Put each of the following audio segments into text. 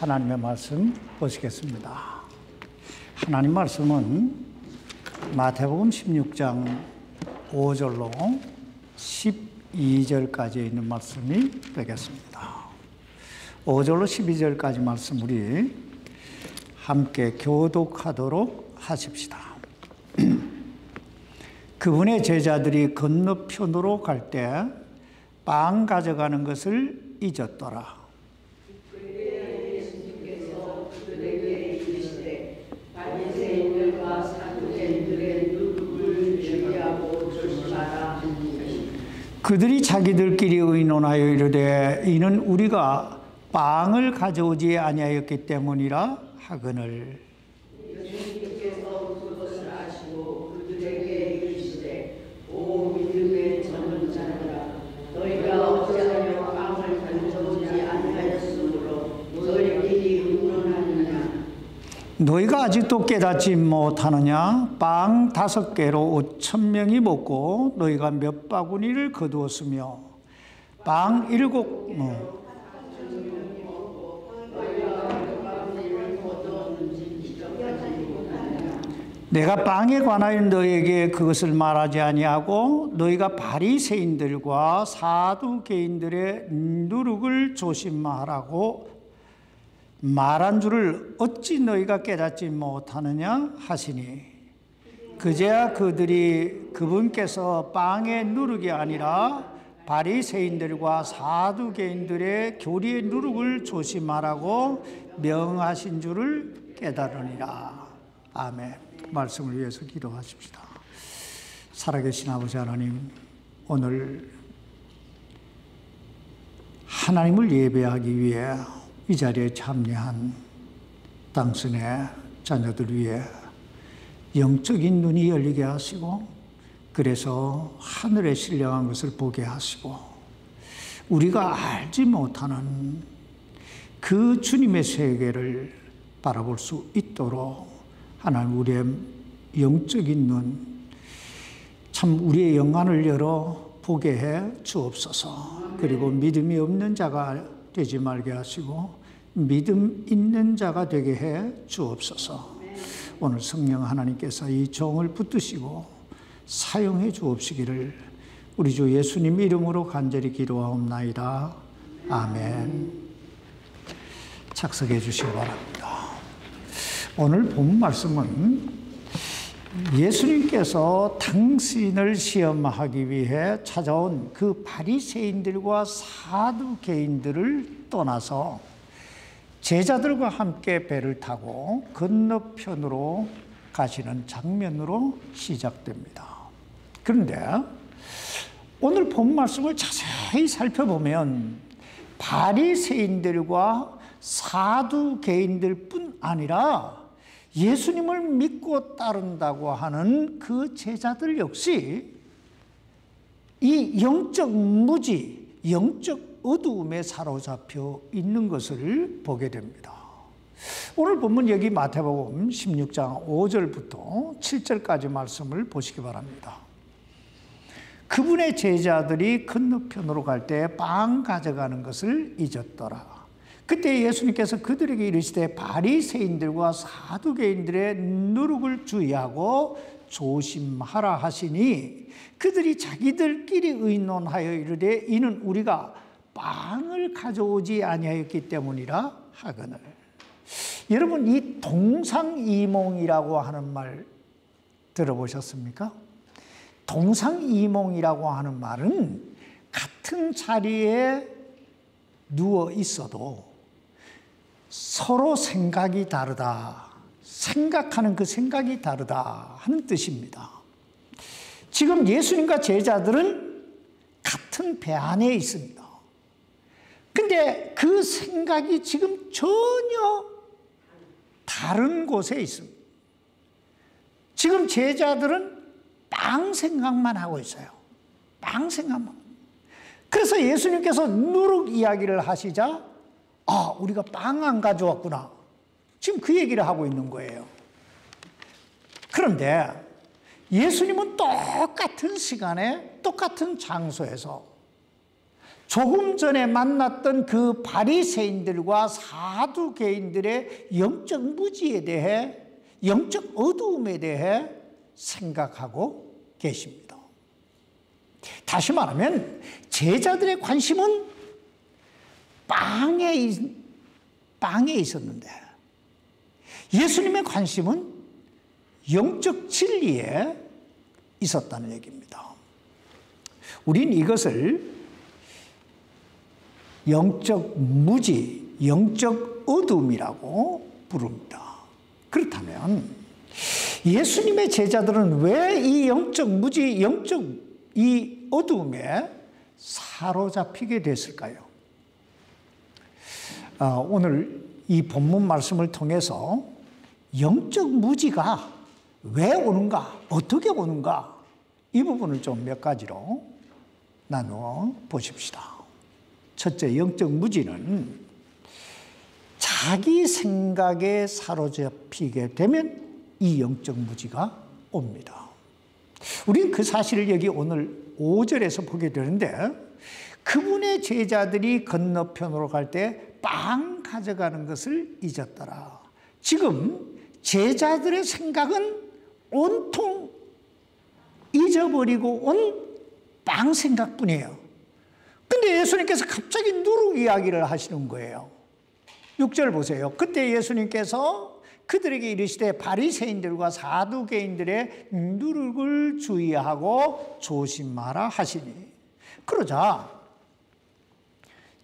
하나님의 말씀 보시겠습니다. 하나님 말씀은 마태복음 16장 5절로 12절까지 있는 말씀이 되겠습니다. 5절로 12절까지 말씀 우리 함께 교독하도록 하십시다. 그분의 제자들이 건너편으로 갈 때 빵 가져가는 것을 잊었더라. 그때 예수님께서 그들에게 이르시되 바리새인들과 사두개인들의 누룩을 주의하고 조심하라. 그들이 자기들끼리 의논하여 이르되 이는 우리가 빵을 가져오지 아니하였기 때문이라 하거늘. 예수님께서 그것을 아시고 그들에게 이르시되 오 믿음의 적은 자들아 너희가 어찌하여 빵을 가져오지 아니하였으므로 너희끼리 의논하느냐. 너희가 아직도 깨닫지 못하느냐? 빵 5개로 5,000명이 먹고 너희가 몇 바구니를 거두었으며 빵 7 내가 빵에 관하여 너희에게 그것을 말하지 아니하고 너희가 바리새인들과 사두개인들의 누룩을 조심하라고 말한 줄을 어찌 너희가 깨닫지 못하느냐 하시니 그제야 그들이 그분께서 빵의 누룩이 아니라 바리새인들과 사두개인들의 교리의 누룩을 조심하라고 명하신 줄을 깨달으니라. 아멘. 말씀을 위해서 기도하십시다. 살아계신 아버지 하나님, 오늘 하나님을 예배하기 위해 이 자리에 참여한 당신의 자녀들 위해 영적인 눈이 열리게 하시고 그래서 하늘에 신령한 것을 보게 하시고 우리가 알지 못하는 그 주님의 세계를 바라볼 수 있도록 하나님 우리의 영적인 눈, 참 우리의 영안을 열어 보게 해 주옵소서. 그리고 믿음이 없는 자가 되지 말게 하시고 믿음 있는 자가 되게 해 주옵소서. 오늘 성령 하나님께서 이 종을 붙드시고 사용해 주옵시기를 우리 주 예수님 이름으로 간절히 기도하옵나이다. 아멘. 착석해 주시기 바랍니다. 오늘 본 말씀은 예수님께서 당신을 시험하기 위해 찾아온 그 바리새인들과 사두개인들을 떠나서 제자들과 함께 배를 타고 건너편으로 가시는 장면으로 시작됩니다. 그런데 오늘 본 말씀을 자세히 살펴보면 바리새인들과 사두개인들뿐 아니라 예수님을 믿고 따른다고 하는 그 제자들 역시 이 영적 무지, 영적 어두움에 사로잡혀 있는 것을 보게 됩니다. 오늘 본문 여기 마태복음 16장 5절부터 7절까지 말씀을 보시기 바랍니다. 그분의 제자들이 건너편으로 갈 때 빵 가져가는 것을 잊었더라. 그때 예수님께서 그들에게 이르시되 바리새인들과 사두개인들의 누룩을 주의하고 조심하라 하시니 그들이 자기들끼리 의논하여 이르되 이는 우리가 빵을 가져오지 아니하였기 때문이라 하거늘. 여러분 이 동상이몽이라고 하는 말 들어보셨습니까? 동상이몽이라고 하는 말은 같은 자리에 누워 있어도 서로 생각이 다르다, 생각하는 그 생각이 다르다 하는 뜻입니다. 지금 예수님과 제자들은 같은 배 안에 있습니다. 근데 그 생각이 지금 전혀 다른 곳에 있습니다. 지금 제자들은 빵 생각만 하고 있어요. 빵 생각만. 그래서 예수님께서 누룩 이야기를 하시자 우리가 빵 안 가져왔구나. 지금 그 얘기를 하고 있는 거예요. 그런데 예수님은 똑같은 시간에 똑같은 장소에서 조금 전에 만났던 그 바리새인들과 사두개인들의 영적 무지에 대해, 영적 어두움에 대해 생각하고 계십니다. 다시 말하면 제자들의 관심은 빵에 있었는데 예수님의 관심은 영적 진리에 있었다는 얘기입니다. 우린 이것을 영적 무지, 영적 어둠이라고 부릅니다. 그렇다면 예수님의 제자들은 왜 이 영적 무지, 영적 이 어둠에 사로잡히게 됐을까요? 오늘 이 본문 말씀을 통해서 영적 무지가 왜 오는가, 어떻게 오는가, 이 부분을 좀 몇 가지로 나누어 보십시다. 첫째, 영적 무지는 자기 생각에 사로잡히게 되면 이 영적 무지가 옵니다. 우리는 그 사실을 여기 오늘 5절에서 보게 되는데, 그분의 제자들이 건너편으로 갈 때 빵 가져가는 것을 잊었더라. 지금 제자들의 생각은 온통 잊어버리고 온 빵 생각뿐이에요. 근데 예수님께서 갑자기 누룩 이야기를 하시는 거예요. 6절 보세요. 그때 예수님께서 그들에게 이르시되 바리새인들과 사두개인들의 누룩을 주의하고 조심하라 하시니. 그러자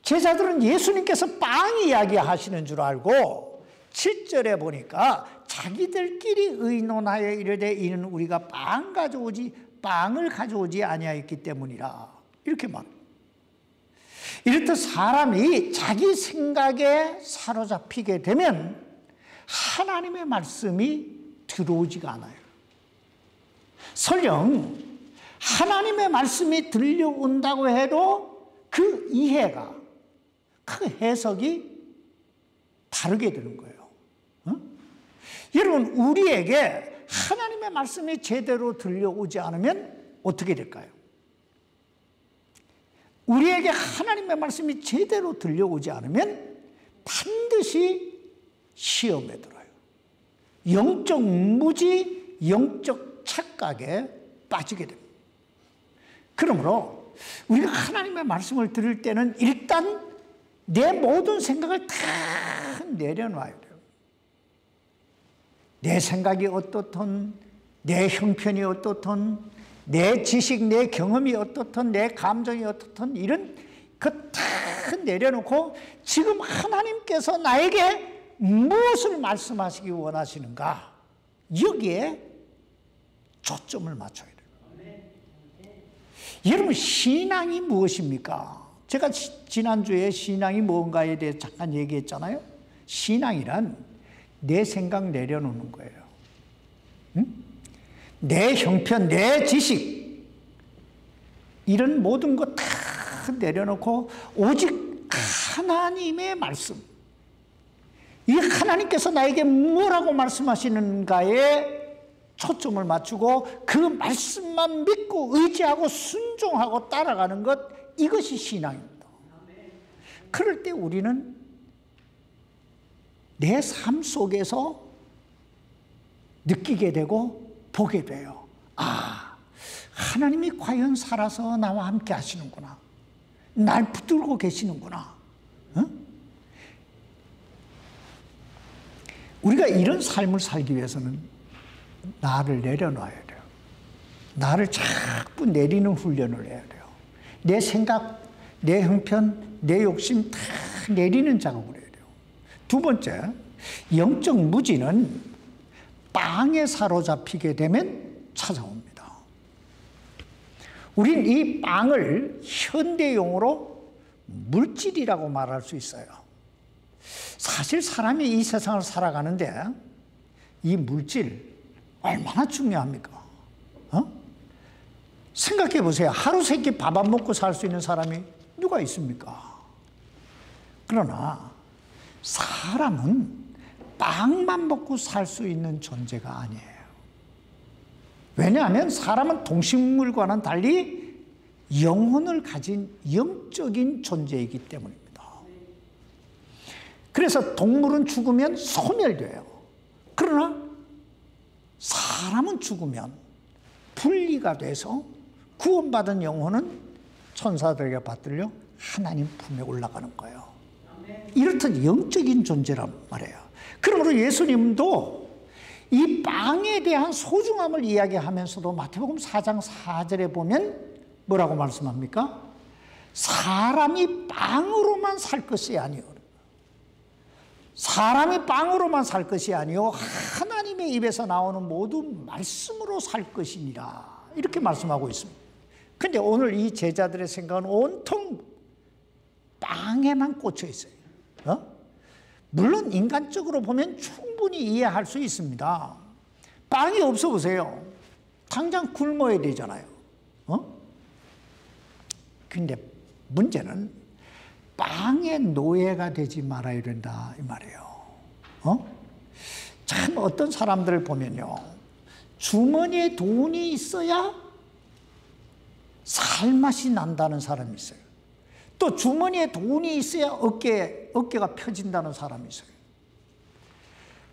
제자들은 예수님께서 빵 이야기하시는 줄 알고 7절에 보니까 자기들끼리 의논하여 이르되 이는 우리가 빵을 가져오지 아니하였기 때문이라, 이렇게 말합니다. 이렇듯 사람이 자기 생각에 사로잡히게 되면 하나님의 말씀이 들어오지가 않아요. 설령 하나님의 말씀이 들려온다고 해도 그 이해가, 그 해석이 다르게 되는 거예요. 여러분, 우리에게 하나님의 말씀이 제대로 들려오지 않으면 어떻게 될까요? 우리에게 하나님의 말씀이 제대로 들려오지 않으면 반드시 시험에 들어요. 영적 무지, 영적 착각에 빠지게 됩니다. 그러므로 우리가 하나님의 말씀을 들을 때는 일단 내 모든 생각을 다 내려놔야 돼요. 내 생각이 어떻든, 내 형편이 어떻든, 내 지식, 내 경험이 어떻든, 내 감정이 어떻든, 이런 그 다 내려놓고 지금 하나님께서 나에게 무엇을 말씀하시기 원하시는가, 여기에 초점을 맞춰야 돼요. 여러분, 신앙이 무엇입니까? 제가 지난주에 신앙이 뭔가에 대해 잠깐 얘기했잖아요. 신앙이란 내 생각 내려놓는 거예요. 내 형편, 내 지식, 이런 모든 것 다 내려놓고 오직 하나님의 말씀, 이 하나님께서 나에게 뭐라고 말씀하시는가에 초점을 맞추고 그 말씀만 믿고 의지하고 순종하고 따라가는 것, 이것이 신앙입니다. 그럴 때 우리는 내 삶 속에서 느끼게 되고 보게 돼요. 아, 하나님이 과연 살아서 나와 함께 하시는구나. 날 붙들고 계시는구나. 우리가 이런 삶을 살기 위해서는 나를 내려놔야 돼요. 나를 자꾸 내리는 훈련을 해야 돼요. 내 생각, 내 형편, 내 욕심 다 내리는 작업을 해야 돼요. 두 번째, 영적 무지는 빵에 사로잡히게 되면 찾아옵니다. 우린 이 빵을 현대용어로 물질이라고 말할 수 있어요. 사실 사람이 이 세상을 살아가는데 이 물질 얼마나 중요합니까? 생각해 보세요. 하루 세 끼 밥 안 먹고 살 수 있는 사람이 누가 있습니까? 그러나 사람은 빵만 먹고 살 수 있는 존재가 아니에요. 왜냐하면 사람은 동식물과는 달리 영혼을 가진 영적인 존재이기 때문입니다. 그래서 동물은 죽으면 소멸돼요. 그러나 사람은 죽으면 분리가 돼서 구원받은 영혼은 천사들에게 받들려 하나님 품에 올라가는 거예요. 이렇듯 영적인 존재란 말이에요. 그러므로 예수님도 이 빵에 대한 소중함을 이야기하면서도 마태복음 4장 4절에 보면 뭐라고 말씀합니까? 사람이 빵으로만 살 것이 아니오. 사람이 빵으로만 살 것이 아니오 하나님의 입에서 나오는 모든 말씀으로 살 것이니라. 이렇게 말씀하고 있습니다. 근데 오늘 이 제자들의 생각은 온통 빵에만 꽂혀 있어요. 물론 인간적으로 보면 충분히 이해할 수 있습니다. 빵이 없어 보세요. 당장 굶어야 되잖아요. 근데 문제는 빵의 노예가 되지 말아야 된다 이 말이에요. 참 어떤 사람들을 보면요, 주머니에 돈이 있어야 살맛이 난다는 사람이 있어요. 또 주머니에 돈이 있어야 어깨가 펴진다는 사람이 있어요.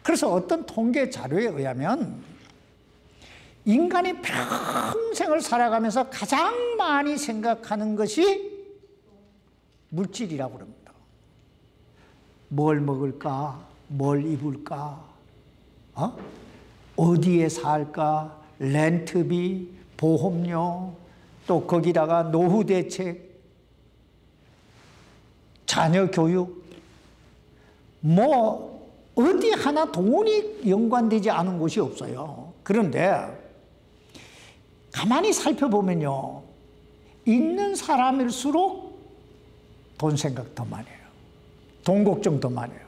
그래서 어떤 통계 자료에 의하면 인간이 평생을 살아가면서 가장 많이 생각하는 것이 물질이라고 합니다. 뭘 먹을까? 뭘 입을까? 어디에 살까? 렌트비, 보험료, 또 거기다가 노후 대책, 자녀 교육, 뭐 어디 하나 돈이 연관되지 않은 곳이 없어요. 그런데 가만히 살펴보면요, 있는 사람일수록 돈 생각 더 많이 해요. 돈 걱정 더 많이 해요.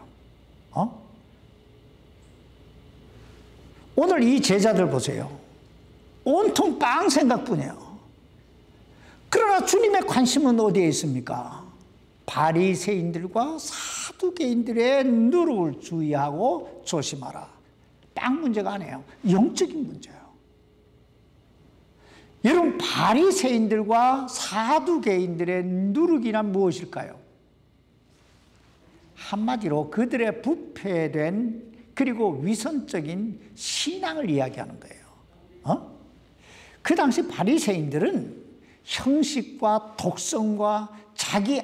오늘 이 제자들 보세요. 온통 빵 생각뿐이에요. 그러나 주님의 관심은 어디에 있습니까? 바리새인들과 사두개인들의 누룩을 주의하고 조심하라. 빵 문제가 아니에요. 영적인 문제예요. 여러분, 바리새인들과 사두개인들의 누룩이란 무엇일까요? 한마디로 그들의 부패된 그리고 위선적인 신앙을 이야기하는 거예요. 그 당시 바리새인들은 형식과 독성과 자기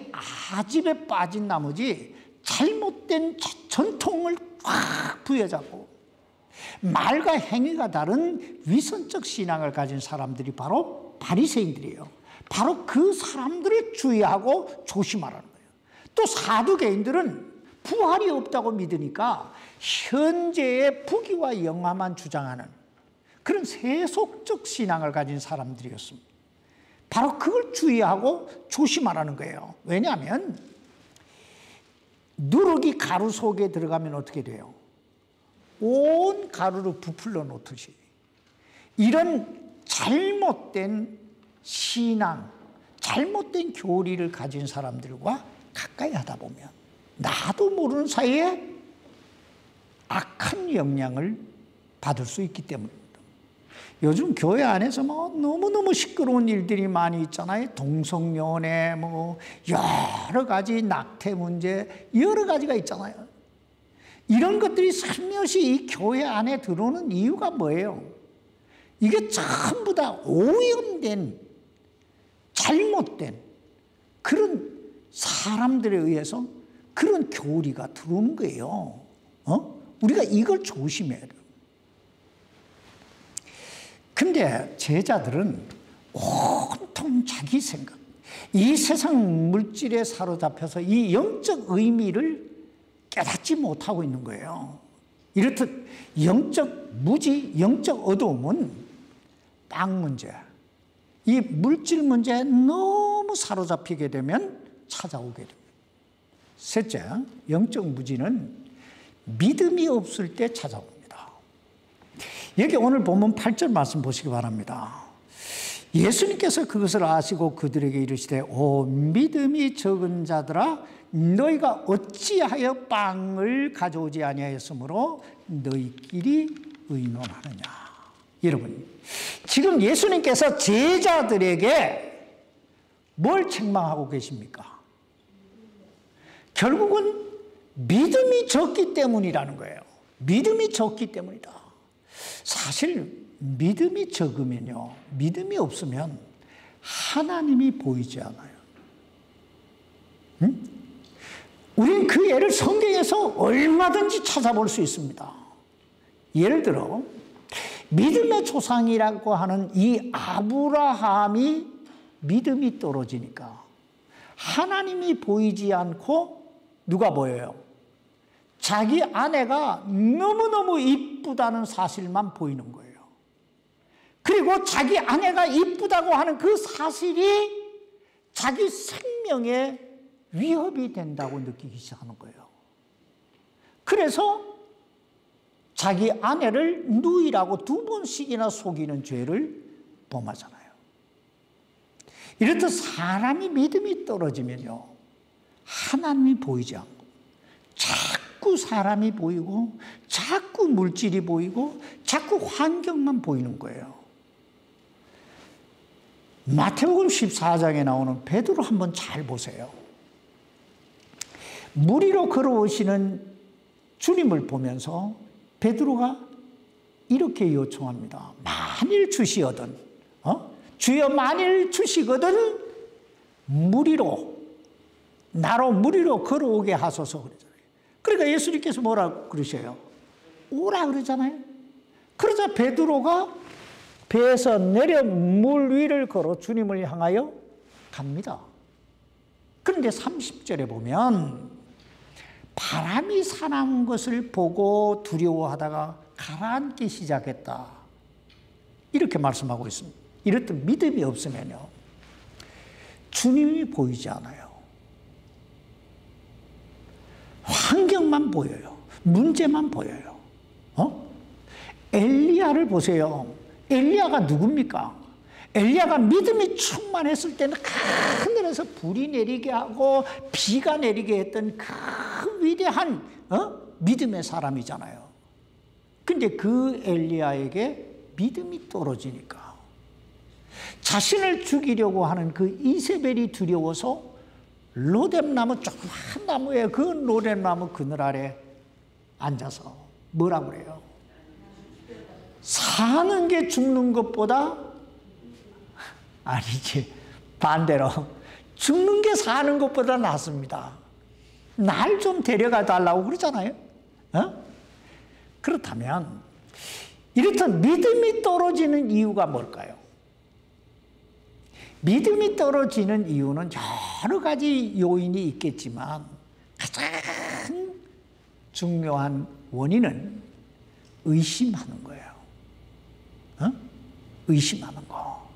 아집에 빠진 나머지 잘못된 전통을 꽉 부여잡고 말과 행위가 다른 위선적 신앙을 가진 사람들이 바로 바리새인들이에요. 바로 그 사람들을 주의하고 조심하라는 거예요. 또 사두개인들은 부활이 없다고 믿으니까 현재의 부귀와 영화만 주장하는 그런 세속적 신앙을 가진 사람들이었습니다. 바로 그걸 주의하고 조심하라는 거예요. 왜냐하면 누룩이 가루 속에 들어가면 어떻게 돼요? 온 가루를 부풀려 놓듯이 이런 잘못된 신앙, 잘못된 교리를 가진 사람들과 가까이 하다 보면 나도 모르는 사이에 악한 영향을 받을 수 있기 때문입니다. 요즘 교회 안에서 뭐 너무너무 시끄러운 일들이 많이 있잖아요. 동성연애, 뭐 여러 가지 낙태 문제, 여러 가지가 있잖아요. 이런 것들이 살며시 이 교회 안에 들어오는 이유가 뭐예요? 이게 전부 다 오염된, 잘못된 그런 사람들에 의해서 그런 교리가 들어오는 거예요. 우리가 이걸 조심해야 돼요. 근데 제자들은 온통 자기 생각, 이 세상 물질에 사로잡혀서 이 영적 의미를 깨닫지 못하고 있는 거예요. 이렇듯 영적 무지, 영적 어두움은 빵 문제, 이 물질 문제에 너무 사로잡히게 되면 찾아오게 됩니다. 셋째, 영적 무지는 믿음이 없을 때 찾아옵니다. 여기 오늘 본문 8절 말씀 보시기 바랍니다. 예수님께서 그것을 아시고 그들에게 이르시되 오 믿음이 적은 자들아 너희가 어찌하여 빵을 가져오지 아니하였으므로 너희끼리 의논하느냐. 여러분, 지금 예수님께서 제자들에게 뭘 책망하고 계십니까? 결국은 믿음이 적기 때문이라는 거예요. 믿음이 적기 때문이다. 사실 믿음이 적으면요, 믿음이 없으면 하나님이 보이지 않아요. 응? 우리는 그 예를 성경에서 얼마든지 찾아볼 수 있습니다. 예를 들어 믿음의 조상이라고 하는 이 아브라함이 믿음이 떨어지니까 하나님이 보이지 않고 누가 보여요? 자기 아내가 너무너무 이쁘다는 사실만 보이는 거예요. 그리고 자기 아내가 이쁘다고 하는 그 사실이 자기 생명에 위협이 된다고 느끼기 시작하는 거예요. 그래서 자기 아내를 누이라고 2번씩이나 속이는 죄를 범하잖아요. 이렇듯 사람이 믿음이 떨어지면요, 하나님이 보이지 않고 자꾸 사람이 보이고 자꾸 물질이 보이고 자꾸 환경만 보이는 거예요. 마태복음 14장에 나오는 베드로 한번 잘 보세요. 물 위로 걸어오시는 주님을 보면서 베드로가 이렇게 요청합니다. 만일 주시거든, 주여 만일 주시거든 물 위로, 나로 물 위로 걸어오게 하소서 그러잖아요. 그러니까 예수님께서 뭐라 그러셔요? 오라 그러잖아요. 그러자 베드로가 배에서 내려 물 위를 걸어 주님을 향하여 갑니다. 그런데 30절에 보면 바람이 사나운 것을 보고 두려워하다가 가라앉기 시작했다, 이렇게 말씀하고 있습니다. 이렇듯 믿음이 없으면요, 주님이 보이지 않아요. 환경만 보여요. 문제만 보여요. 엘리야를 보세요. 엘리야가 누굽니까? 엘리야가 믿음이 충만했을 때는 하늘에서 불이 내리게 하고 비가 내리게 했던 그 위대한 믿음의 사람이잖아요. 근데 그 엘리야에게 믿음이 떨어지니까 자신을 죽이려고 하는 그 이세벨이 두려워서 로뎀나무, 조그만 나무에 그 로뎀나무 그늘 아래 앉아서 뭐라고 그래요? 사는 게 죽는 것보다, 아니지, 반대로 죽는 게 사는 것보다 낫습니다. 날 좀 데려가 달라고 그러잖아요. 그렇다면 이렇듯 믿음이 떨어지는 이유가 뭘까요? 믿음이 떨어지는 이유는 여러 가지 요인이 있겠지만 가장 중요한 원인은 의심하는 거예요. 의심하는 거.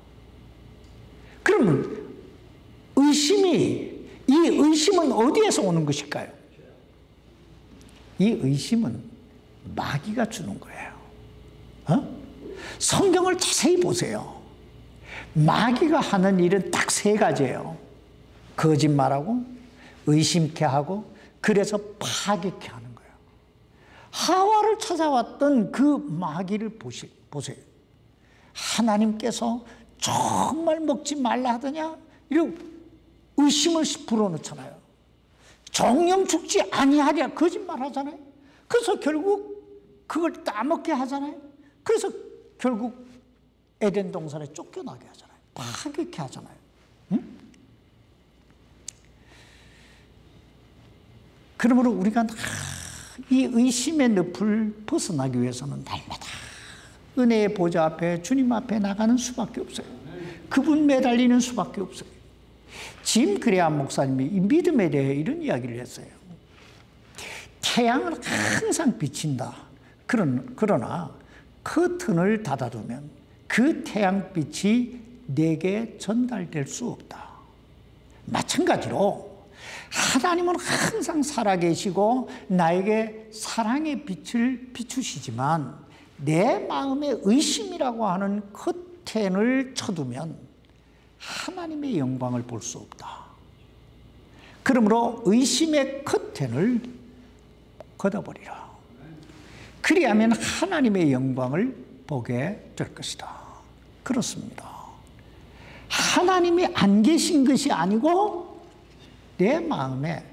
그러면 이 의심은 어디에서 오는 것일까요? 이 의심은 마귀가 주는 거예요. 성경을 자세히 보세요. 마귀가 하는 일은 딱 3가지예요. 거짓말하고, 의심케 하고, 그래서 파괴케 하는 거예요. 하와를 찾아왔던 그 마귀를 보세요. 하나님께서 정말 먹지 말라 하더냐? 이러고 의심을 불어넣잖아요. 정령 죽지 아니하랴 거짓말 하잖아요. 그래서 결국 그걸 따먹게 하잖아요. 그래서 결국 에덴 동산에 쫓겨나게 하잖아요. 파괴케 하잖아요. 그러므로 우리가 이 의심의 늪을 벗어나기 위해서는 날마다 은혜의 보좌 앞에, 주님 앞에 나가는 수밖에 없어요. 그분 매달리는 수밖에 없어요. 짐 그레암 목사님이 이 믿음에 대해 이런 이야기를 했어요. 태양은 항상 비친다. 그러나 커튼을 닫아두면 그 태양빛이 내게 전달될 수 없다. 마찬가지로 하나님은 항상 살아계시고 나에게 사랑의 빛을 비추시지만 내 마음에 의심이라고 하는 커튼을 쳐두면 하나님의 영광을 볼 수 없다. 그러므로 의심의 커튼을 걷어버리라. 그리하면 하나님의 영광을 보게 될 것이다. 그렇습니다. 하나님이 안 계신 것이 아니고 내 마음에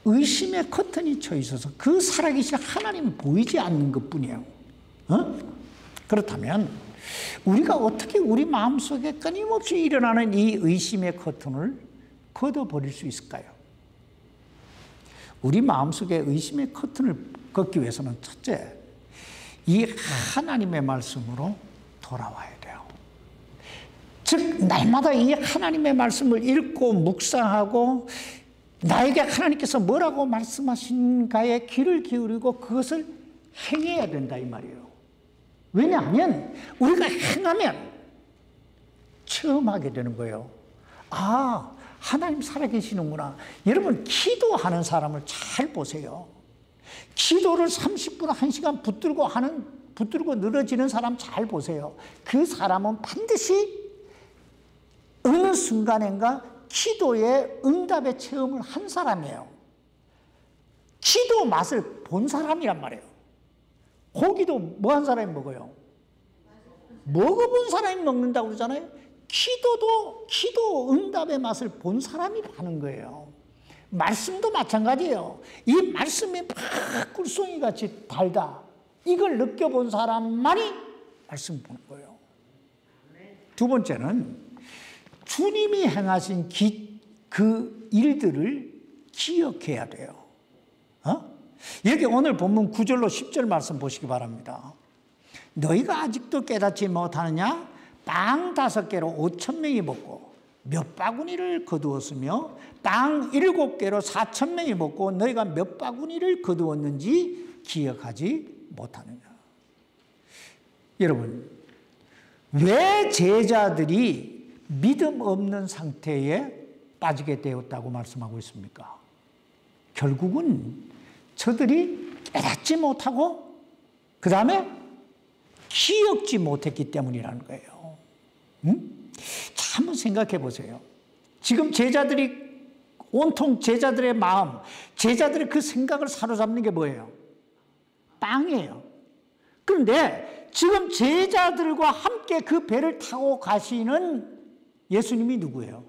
의심의 커튼이 쳐 있어서 그 살아계신 하나님이 보이지 않는 것뿐이에요. 그렇다면 우리가 어떻게 우리 마음속에 끊임없이 일어나는 이 의심의 커튼을 걷어버릴 수 있을까요? 우리 마음속에 의심의 커튼을 걷기 위해서는 첫째, 이 하나님의 말씀으로 돌아와야 돼요. 즉 날마다 이 하나님의 말씀을 읽고 묵상하고 나에게 하나님께서 뭐라고 말씀하신가에 귀를 기울이고 그것을 행해야 된다 이 말이에요. 왜냐하면 우리가 행하면 체험하게 되는 거예요. 아, 하나님 살아계시는구나. 여러분 기도하는 사람을 잘 보세요. 기도를 30분, 1시간 붙들고 늘어지는 사람 잘 보세요. 그 사람은 반드시 어느 순간인가 기도의 응답의 체험을 한 사람이에요. 기도 맛을 본 사람이란 말이에요. 고기도 뭐 한 사람이 먹어요? 먹어본 사람이 먹는다고 그러잖아요. 기도 응답의 맛을 본 사람이 하는 거예요. 말씀도 마찬가지예요. 이 말씀이 막 꿀송이 같이 달다. 이걸 느껴본 사람만이 말씀 보는 거예요. 두 번째는 주님이 행하신 그 일들을 기억해야 돼요. 여기 오늘 본문 9절로 10절 말씀 보시기 바랍니다. 너희가 아직도 깨닫지 못하느냐? 빵 5개로 5,000명이 먹고 몇 바구니를 거두었으며 빵 7개로 4,000명이 먹고 너희가 몇 바구니를 거두었는지 기억하지 못하느냐? 여러분, 왜 제자들이 믿음 없는 상태에 빠지게 되었다고 말씀하고 있습니까? 결국은 저들이 깨닫지 못하고 그 다음에 기억지 못했기 때문이라는 거예요. 자, 한번 생각해 보세요. 지금 제자들이 온통 제자들의 마음, 제자들의 그 생각을 사로잡는 게 뭐예요? 빵이에요. 그런데 지금 제자들과 함께 그 배를 타고 가시는 예수님이 누구예요?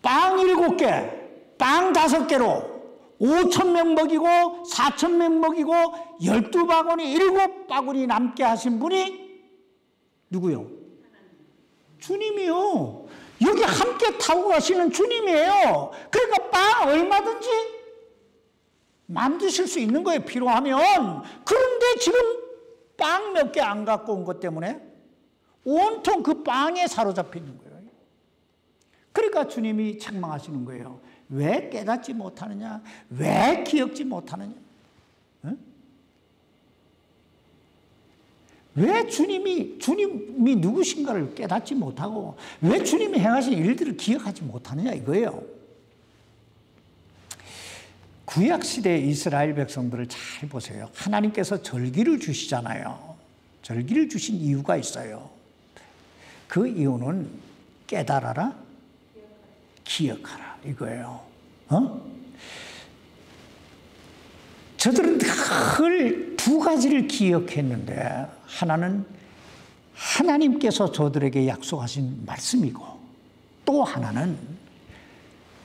빵 7개, 빵 5개로 5,000명 먹이고 4,000명 먹이고 12바구니 7바구니 남게 하신 분이 누구요? 주님이요. 여기 함께 타고 가시는 주님이에요. 그러니까 빵 얼마든지 만드실 수 있는 거예요, 필요하면. 그런데 지금 빵 몇 개 안 갖고 온 것 때문에 온통 그 빵에 사로잡혀 있는 거예요. 그러니까 주님이 책망하시는 거예요. 왜 깨닫지 못하느냐? 왜 기억지 못하느냐? 응? 왜 주님이 누구신가를 깨닫지 못하고 왜 주님이 행하신 일들을 기억하지 못하느냐 이거예요. 구약시대 이스라엘 백성들을 잘 보세요. 하나님께서 절기를 주시잖아요. 절기를 주신 이유가 있어요. 그 이유는 깨달아라, 기억하라 이거예요. 저들은 늘 두 가지를 기억했는데 하나는 하나님께서 저들에게 약속하신 말씀이고 또 하나는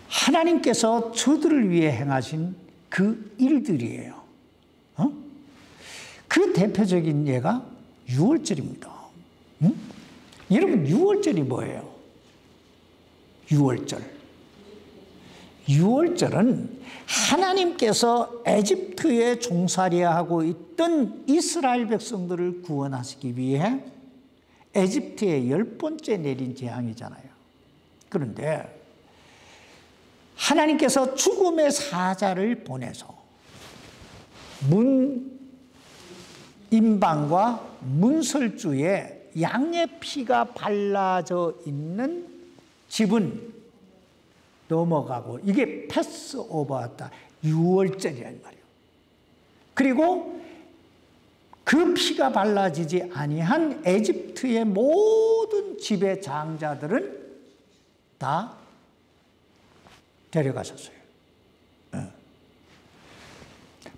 하나님께서 저들을 위해 행하신 그 일들이에요. 그 대표적인 예가 유월절입니다. 여러분 유월절이 뭐예요? 유월절은 하나님께서 에집트에 종살이하고 있던 이스라엘 백성들을 구원하시기 위해 에집트에 10번째 내린 재앙이잖아요. 그런데 하나님께서 죽음의 사자를 보내서 문인방과 문설주에 양의 피가 발라져 있는 집은 넘어가고 이게 패스오버였다. 유월절이란 말이에요. 그리고 그 피가 발라지지 아니한 에집트의 모든 집의 장자들은 다 데려가셨어요.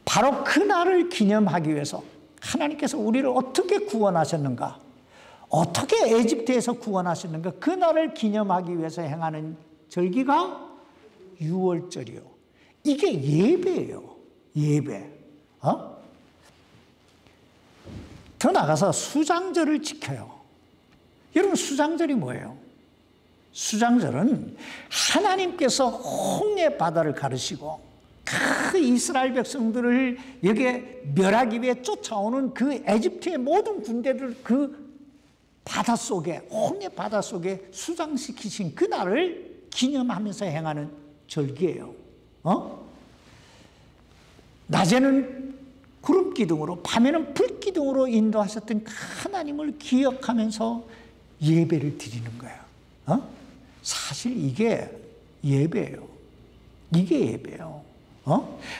바로 그 날을 기념하기 위해서 하나님께서 우리를 어떻게 구원하셨는가, 어떻게 에집트에서 구원하셨는가, 그날을 기념하기 위해서 행하는 절기가 유월절이요. 이게 예배예요. 예배. 더 나가서 수장절을 지켜요. 여러분, 수장절이 뭐예요? 수장절은 하나님께서 홍해 바다를 가르시고 그 이스라엘 백성들을 여기에 멸하기 위해 쫓아오는 그 에집트의 모든 군대들 그 바다 속에, 홍해 바다 속에 수장시키신 그날을 기념하면서 행하는 절기예요. 낮에는 구름 기둥으로, 밤에는 불 기둥으로 인도하셨던 하나님을 기억하면서 예배를 드리는 거예요. 사실 이게 예배예요. 이게 예배예요.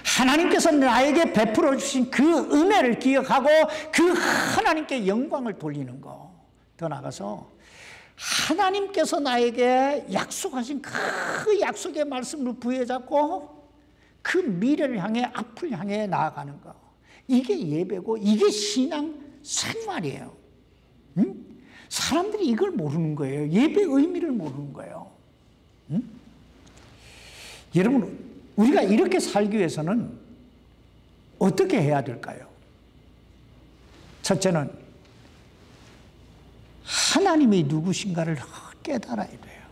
하나님께서 나에게 베풀어 주신 그 은혜를 기억하고 그 하나님께 영광을 돌리는 거. 더 나가서 하나님께서 나에게 약속하신 그 약속의 말씀을 부여잡고 그 미래를 향해, 앞을 향해 나아가는 거. 이게 예배고 이게 신앙 생활이에요. 사람들이 이걸 모르는 거예요. 예배의 의미를 모르는 거예요. 여러분, 우리가 이렇게 살기 위해서는 어떻게 해야 될까요? 첫째는 하나님이 누구신가를 깨달아야 돼요.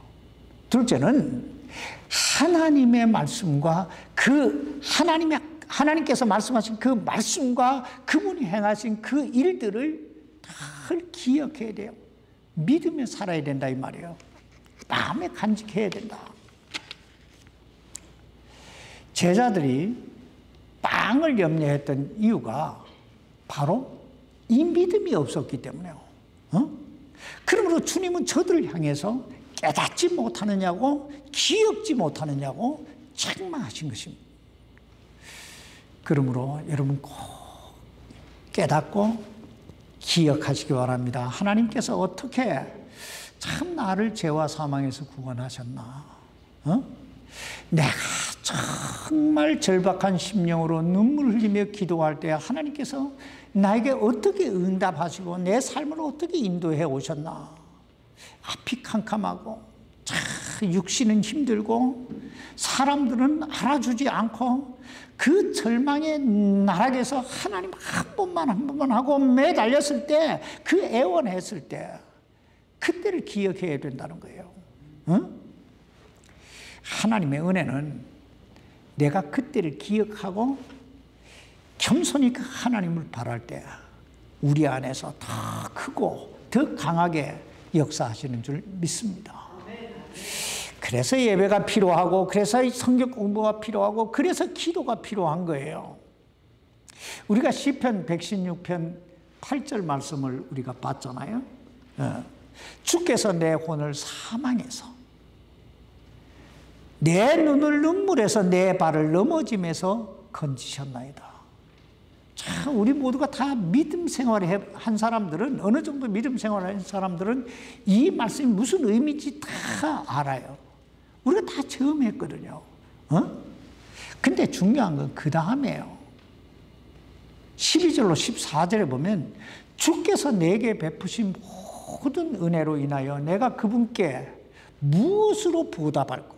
둘째는 하나님의 말씀과 그 하나님께서 말씀하신 그 말씀과 그분이 행하신 그 일들을 늘 기억해야 돼요. 믿으며 살아야 된다 이 말이에요. 마음에 간직해야 된다. 제자들이 빵을 염려했던 이유가 바로 이 믿음이 없었기 때문에요. 그러므로 주님은 저들을 향해서 깨닫지 못하느냐고, 기억지 못하느냐고 책망하신 것입니다. 그러므로 여러분 꼭 깨닫고 기억하시기 바랍니다. 하나님께서 어떻게 참 나를 죄와 사망에서 구원하셨나? 내가 정말 절박한 심령으로 눈물 흘리며 기도할 때 하나님께서 나에게 어떻게 응답하시고 내 삶을 어떻게 인도해 오셨나? 앞이 캄캄하고 육신은 힘들고 사람들은 알아주지 않고 그 절망의 나락에서 하나님 한 번만 하고 매달렸을 때, 그 애원했을 때 그때를 기억해야 된다는 거예요. 하나님의 은혜는 내가 그때를 기억하고 겸손히 그 하나님을 바랄 때 우리 안에서 더 크고 더 강하게 역사하시는 줄 믿습니다. 그래서 예배가 필요하고, 그래서 성경 공부가 필요하고, 그래서 기도가 필요한 거예요. 우리가 시편 116편 8절 말씀을 우리가 봤잖아요. 주께서 내 혼을 사망해서 내 눈을 눈물에서 내 발을 넘어짐에서 건지셨나이다. 자, 우리 모두가 다 믿음 생활을 한 사람들은, 어느 정도 믿음 생활을 한 사람들은 이 말씀이 무슨 의미인지 다 알아요. 우리가 다 처음 했거든요. 근데 중요한 건 그 다음에요. 12절로 14절에 보면 주께서 내게 베푸신 모든 은혜로 인하여 내가 그분께 무엇으로 보답할까?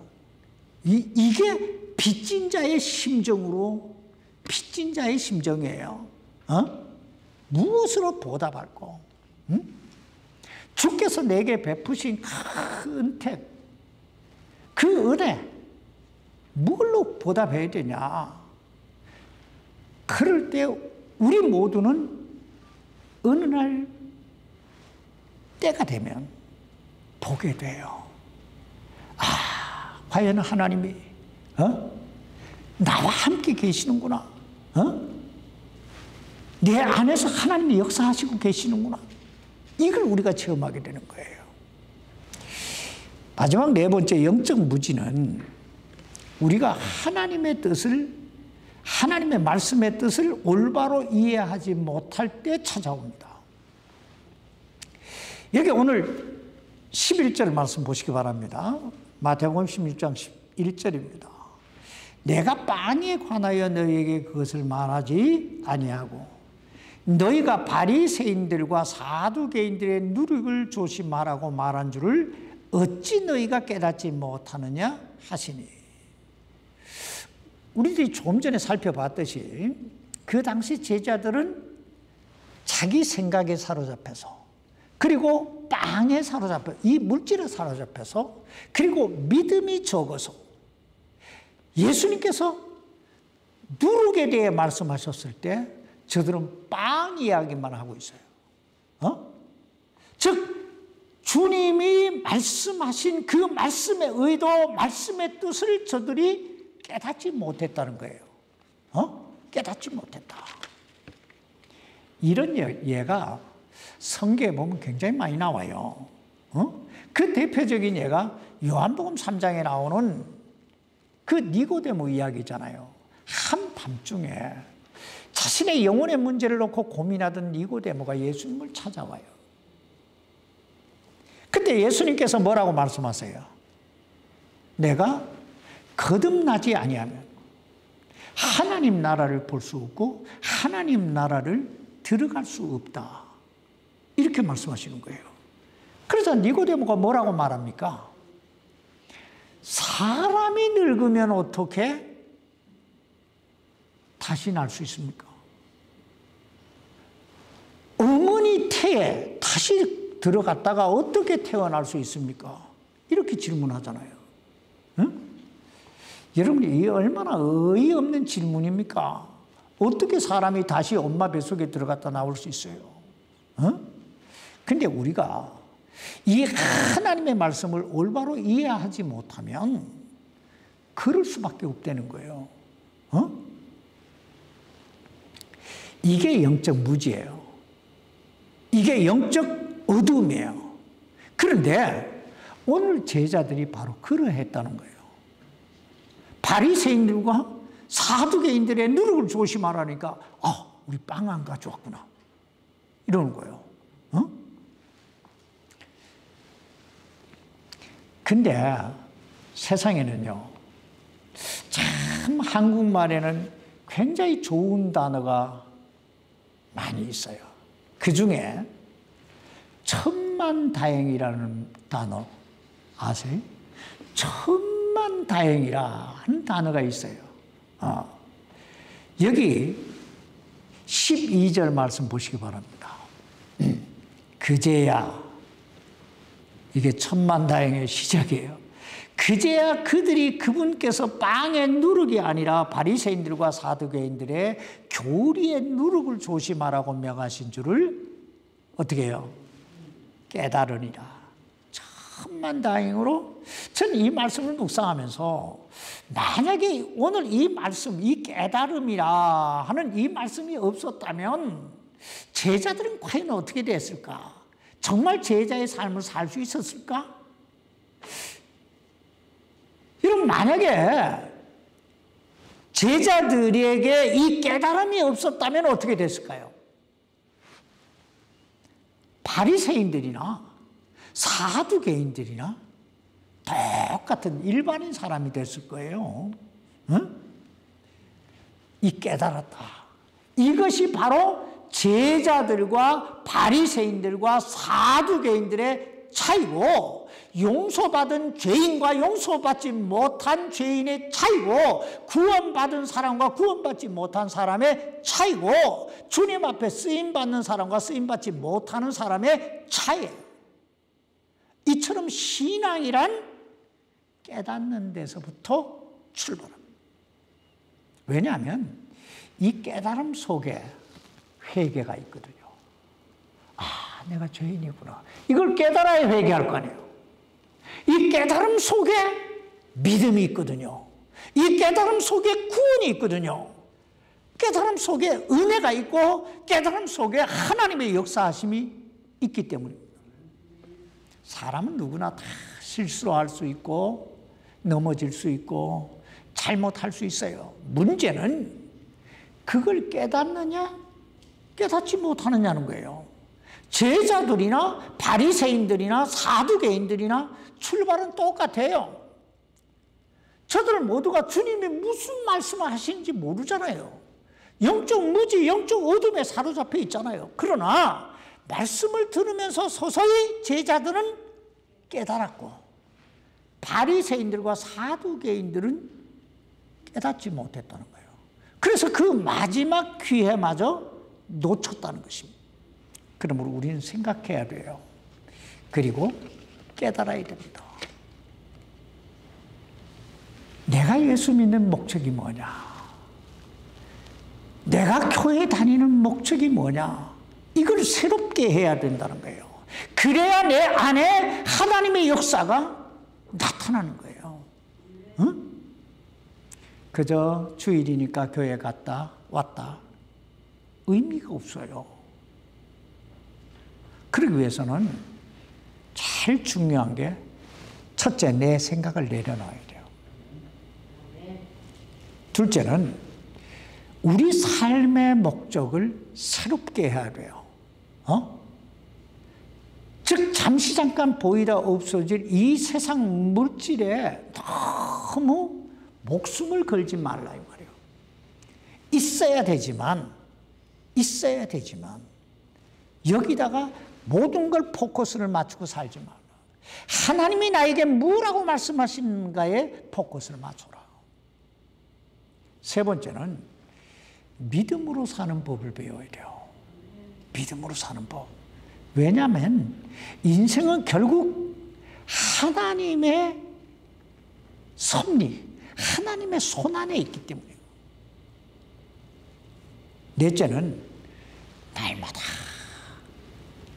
이게 빚진 자의 심정으로, 빚진 자의 심정이에요. 무엇으로 보답할까? 주께서 내게 베푸신 큰 택, 그 은혜, 뭘로 보답해야 되냐? 그럴 때 우리 모두는 어느 날 때가 되면 보게 돼요. 아, 과연 하나님이 나와 함께 계시는구나. 내 안에서 하나님이 역사하시고 계시는구나. 이걸 우리가 체험하게 되는 거예요. 마지막 네 번째 영적 무지는 우리가 하나님의 뜻을, 하나님의 말씀의 뜻을 올바로 이해하지 못할 때 찾아옵니다. 여기 오늘 11절 말씀 보시기 바랍니다. 마태복음 16장 11절입니다. 내가 빵에 관하여 너희에게 그것을 말하지 아니하고 너희가 바리새인들과 사두개인들의 누룩을 조심하라고 말한 줄을 어찌 너희가 깨닫지 못하느냐 하시니. 우리들이 조금 전에 살펴봤듯이 그 당시 제자들은 자기 생각에 사로잡혀서, 그리고 빵에 사로잡혀, 이 물질에 사로잡혀서, 그리고 믿음이 적어서 예수님께서 누룩에 대해 말씀하셨을 때 저들은 빵 이야기만 하고 있어요. 즉 주님이 말씀하신 그 말씀의 의도, 말씀의 뜻을 저들이 깨닫지 못했다는 거예요. 깨닫지 못했다. 이런 예가 성경에 보면 굉장히 많이 나와요. 그 대표적인 예가 요한복음 3장에 나오는 그 니고데모 이야기잖아요. 한밤중에 자신의 영혼의 문제를 놓고 고민하던 니고데모가 예수님을 찾아와요. 근데 예수님께서 뭐라고 말씀하세요? 내가 거듭나지 아니하면 하나님 나라를 볼 수 없고 하나님 나라를 들어갈 수 없다. 이렇게 말씀하시는 거예요. 그래서 니고데모가 뭐라고 말합니까? 사람이 늙으면 어떻게 다시 날 수 있습니까? 어머니 태에 다시 들어갔다가 어떻게 태어날 수 있습니까? 이렇게 질문하잖아요. 응? 여러분, 이게 얼마나 어이없는 질문입니까? 어떻게 사람이 다시 엄마 뱃속에 들어갔다 나올 수 있어요? 근데 우리가 이 하나님의 말씀을 올바로 이해하지 못하면 그럴 수밖에 없다는 거예요. 이게 영적 무지예요. 이게 영적 어둠이에요. 그런데 오늘 제자들이 바로 그러했다는 거예요. 바리새인들과 사두개인들의 누룩을 조심하라니까 우리 빵 안 가져왔구나 이러는 거예요. 근데 세상에는요, 참 한국말에는 굉장히 좋은 단어가 많이 있어요. 그 중에 천만다행이라는 단어 아세요? 천만다행이라는 단어가 있어요. 여기 12절 말씀 보시기 바랍니다. 그제야, 이게 천만다행의 시작이에요. 그제야 그들이 그분께서 빵의 누룩이 아니라 바리새인들과 사두개인들의 교리의 누룩을 조심하라고 명하신 줄을 어떻게 해요? 깨달으니라. 천만다행으로 저는 이 말씀을 묵상하면서 만약에 오늘 이 말씀, 이 깨달음이라 하는 이 말씀이 없었다면 제자들은 과연 어떻게 됐을까? 정말 제자의 삶을 살 수 있었을까? 여러분, 만약에 제자들에게 이 깨달음이 없었다면 어떻게 됐을까요? 바리새인들이나 사두개인들이나 똑같은 일반인 사람이 됐을 거예요. 이 깨달았다. 이것이 바로 제자들과 바리새인들과 사두개인들의 차이고, 용서받은 죄인과 용서받지 못한 죄인의 차이고, 구원받은 사람과 구원받지 못한 사람의 차이고, 주님 앞에 쓰임받는 사람과 쓰임받지 못하는 사람의 차이예요. 이처럼 신앙이란 깨닫는 데서부터 출발합니다. 왜냐하면 이 깨달음 속에 회개가 있거든요. 내가 죄인이구나. 이걸 깨달아야 회개할 거 아니에요. 이 깨달음 속에 믿음이 있거든요. 이 깨달음 속에 구원이 있거든요. 깨달음 속에 은혜가 있고 깨달음 속에 하나님의 역사하심이 있기 때문입니다. 사람은 누구나 다 실수를 할 수 있고 넘어질 수 있고 잘못할 수 있어요. 문제는 그걸 깨닫느냐 깨닫지 못하느냐는 거예요. 제자들이나 바리새인들이나 사두개인들이나 출발은 똑같아요. 저들 모두가 주님이 무슨 말씀을 하시는지 모르잖아요. 영적 무지, 영적 어둠에 사로잡혀 있잖아요. 그러나 말씀을 들으면서 서서히 제자들은 깨달았고 바리새인들과 사두개인들은 깨닫지 못했다는 거예요. 그래서 그 마지막 기회마저 놓쳤다는 것입니다. 그러므로 우리는 생각해야 돼요. 그리고 깨달아야 됩니다. 내가 예수 믿는 목적이 뭐냐? 내가 교회 다니는 목적이 뭐냐? 이걸 새롭게 해야 된다는 거예요. 그래야 내 안에 하나님의 역사가 나타나는 거예요. 응? 그저 주일이니까 교회 갔다 왔다 의미가 없어요. 그러기 위해서는 제일 중요한 게 첫째, 내 생각을 내려놔야 돼요. 둘째는 우리 삶의 목적을 새롭게 해야 돼요. 즉 잠시 잠깐 보이다 없어질 이 세상 물질에 너무 목숨을 걸지 말라 이 말이에요. 있어야 되지만 여기다가 모든 걸 포커스를 맞추고 살지 말라. 하나님이 나에게 뭐라고 말씀하시는가에 포커스를 맞춰라. 세 번째는 믿음으로 사는 법을 배워야 돼요. 믿음으로 사는 법. 왜냐하면 인생은 결국 하나님의 섭리, 하나님의 손안에 있기 때문이에요. 넷째는 날마다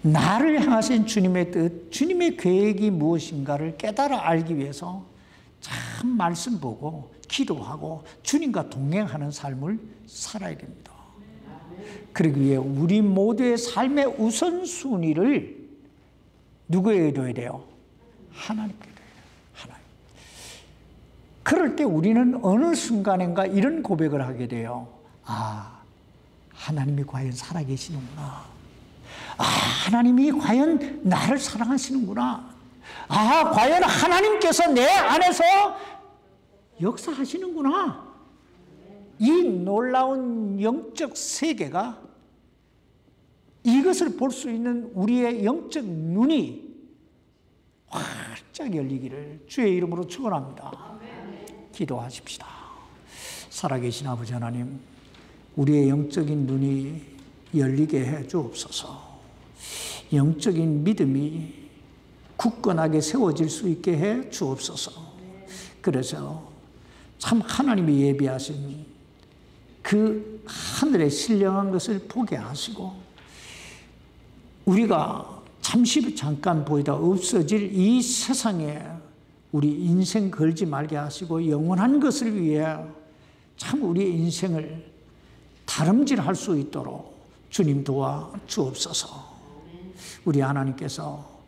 나를 향하신 주님의 뜻, 주님의 계획이 무엇인가를 깨달아 알기 위해서 참 말씀 보고 기도하고 주님과 동행하는 삶을 살아야 됩니다. 그러기 위해 우리 모두의 삶의 우선순위를 누구에게 둬야 돼요? 하나님께 둬야 돼요. 하나님. 그럴 때 우리는 어느 순간인가 이런 고백을 하게 돼요. 아, 하나님이 과연 살아계시는구나. 아, 하나님이 과연 나를 사랑하시는구나. 아, 과연 하나님께서 내 안에서 역사하시는구나. 이 놀라운 영적 세계가 이것을 볼 수 있는 우리의 영적 눈이 활짝 열리기를 주의 이름으로 축원합니다. 기도하십시다. 살아계신 아버지 하나님, 우리의 영적인 눈이 열리게 해 주옵소서. 영적인 믿음이 굳건하게 세워질 수 있게 해 주옵소서. 그래서 참 하나님이 예비하신 그 하늘의 신령한 것을 보게 하시고 우리가 잠시 잠깐 보이다 없어질 이 세상에 우리 인생 걸지 말게 하시고 영원한 것을 위해 참 우리의 인생을 다름질할 수 있도록 주님 도와 주옵소서. 우리 하나님께서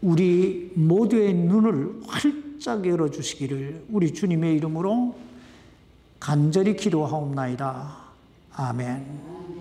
우리 모두의 눈을 활짝 열어주시기를 우리 주님의 이름으로 간절히 기도하옵나이다. 아멘.